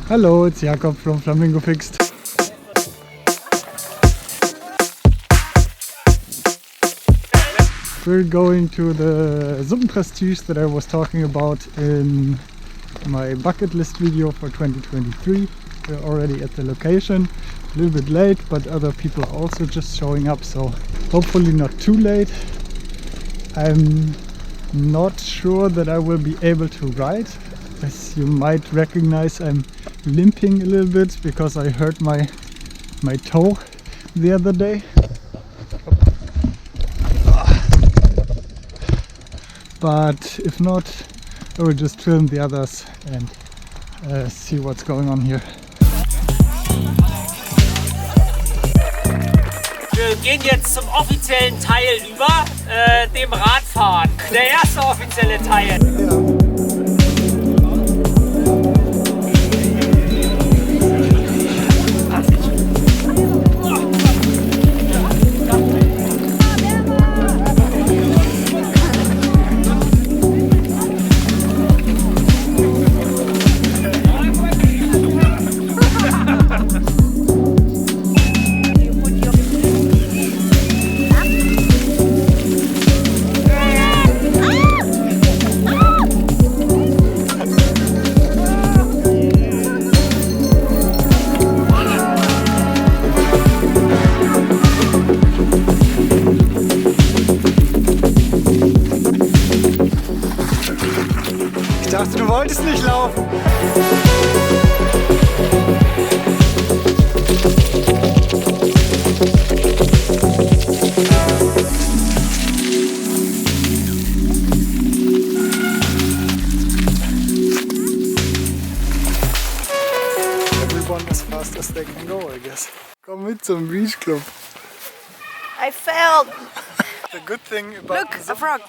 Hello, it's Jakob from Flamingo Fixed. We're going to the Suppenprestige that I was talking about in my bucket list video for 2023. We're already at the location, a little bit late, but other people are also just showing up, so hopefully not too late. I'm not sure that I will be able to ride. As you might recognize, I'm limping a little bit because I hurt my toe the other day. But if not, I will just film the others and see what's going on here. Wir gehen jetzt zum offiziellen Teil über, dem Radfahren. Der erste offizielle Teil. Ich dachte, du wolltest nicht laufen. Everyone as fast as they can go, I guess. Komm mit zum Beach Club. I failed! The good thing about Look, a frog!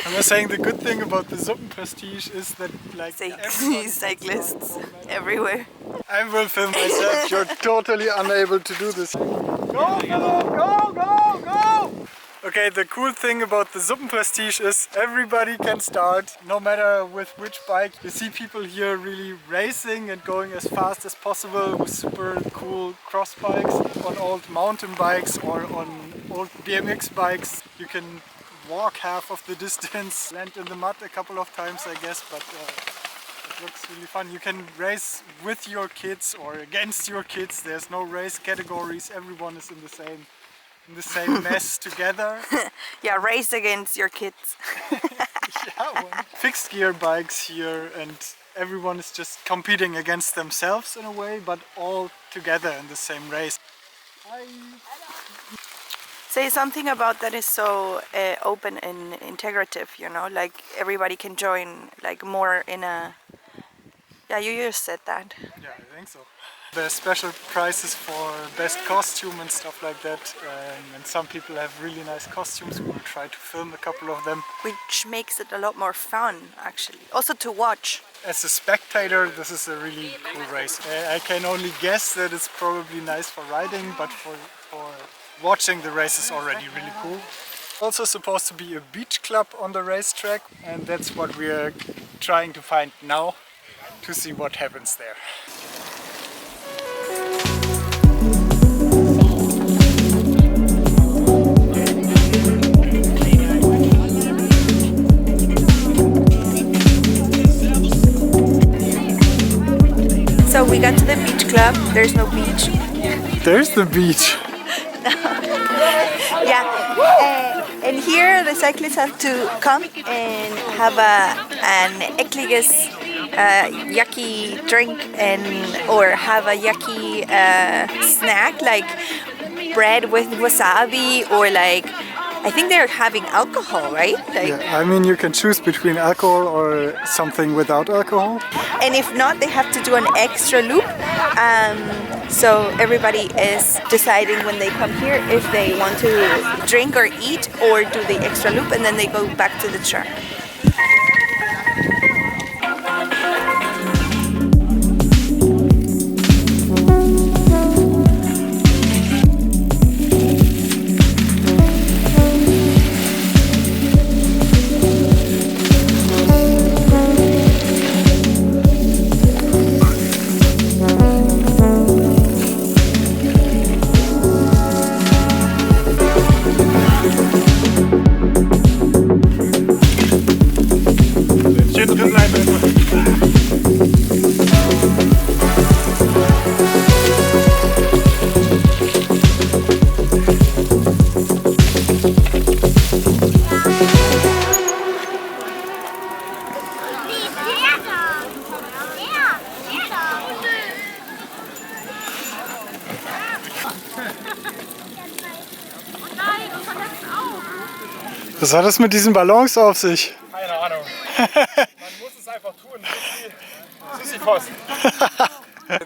I was saying the good thing about the Suppenprestige is that like Cyclists everywhere. I will film myself. You're totally unable to do this. Go, go, go, go! Okay, the cool thing about the Suppenprestige is everybody can start, no matter with which bike. You see people here really racing and going as fast as possible with super cool cross bikes, on old mountain bikes or on old BMX bikes. You can walk half of the distance, land in the mud a couple of times I guess, but it looks really fun. You can race with your kids or against your kids. There's no race categories, everyone is in the same mess together. Yeah, race against your kids. Yeah, fixed gear bikes here and everyone is just competing against themselves in a way, but all together in the same race. Say something about that is so open and integrative, you know, like everybody can join, like more in a... Yeah, you just said that. Yeah, I think so. There's special prizes for best costume and stuff like that, and some people have really nice costumes. We will try to film a couple of them. Which makes it a lot more fun, actually. Also to watch. As a spectator, this is a really cool race. I can only guess that it's probably nice for riding, but for watching the race is already really cool. Also supposed to be a beach club on the racetrack, and that's what we are trying to find now, to see what happens there. So we got to the beach club. There's no beach. There's the beach. Yeah, and here the cyclists have to come and have an ekliges yucky drink or have a yucky snack like bread with wasabi or like I think they're having alcohol, right? Like, yeah, I mean you can choose between alcohol or something without alcohol. And if not, they have to do an extra loop. So everybody is deciding when they come here if they want to drink or eat or do the extra loop, and then they go back to the track. Was hat das mit diesen Ballons auf sich? Keine Ahnung. Man muss es einfach tun. Sisyphos.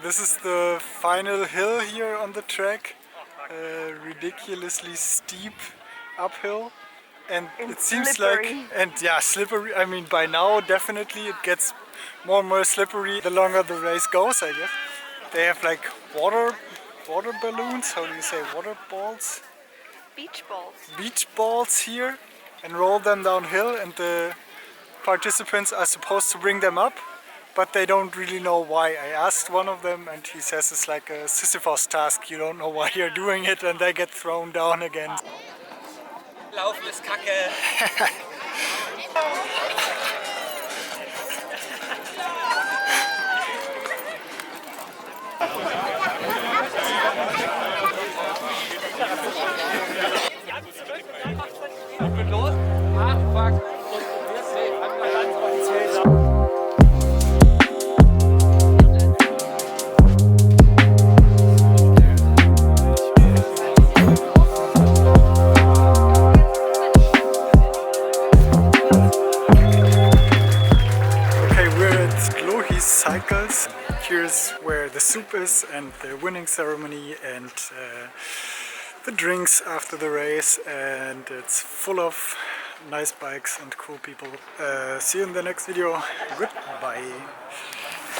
This is the final hill here on the track. Ridiculously steep uphill. And it seems slippery. like, and yeah, slippery. I mean, by now definitely it gets more and more slippery the longer the race goes, I guess. They have like water balloons, how do you say, water balls? Beach balls. Beach balls here and roll them downhill, and the participants are supposed to bring them up, but they don't really know why. I asked one of them and he says it's like a Sisyphos task, you don't know why you're doing it, and they get thrown down again. Laufen ist Kacke. Cycles. Here's where the soup is and the winning ceremony and the drinks after the race, and it's full of nice bikes and cool people. See you in the next video. Goodbye.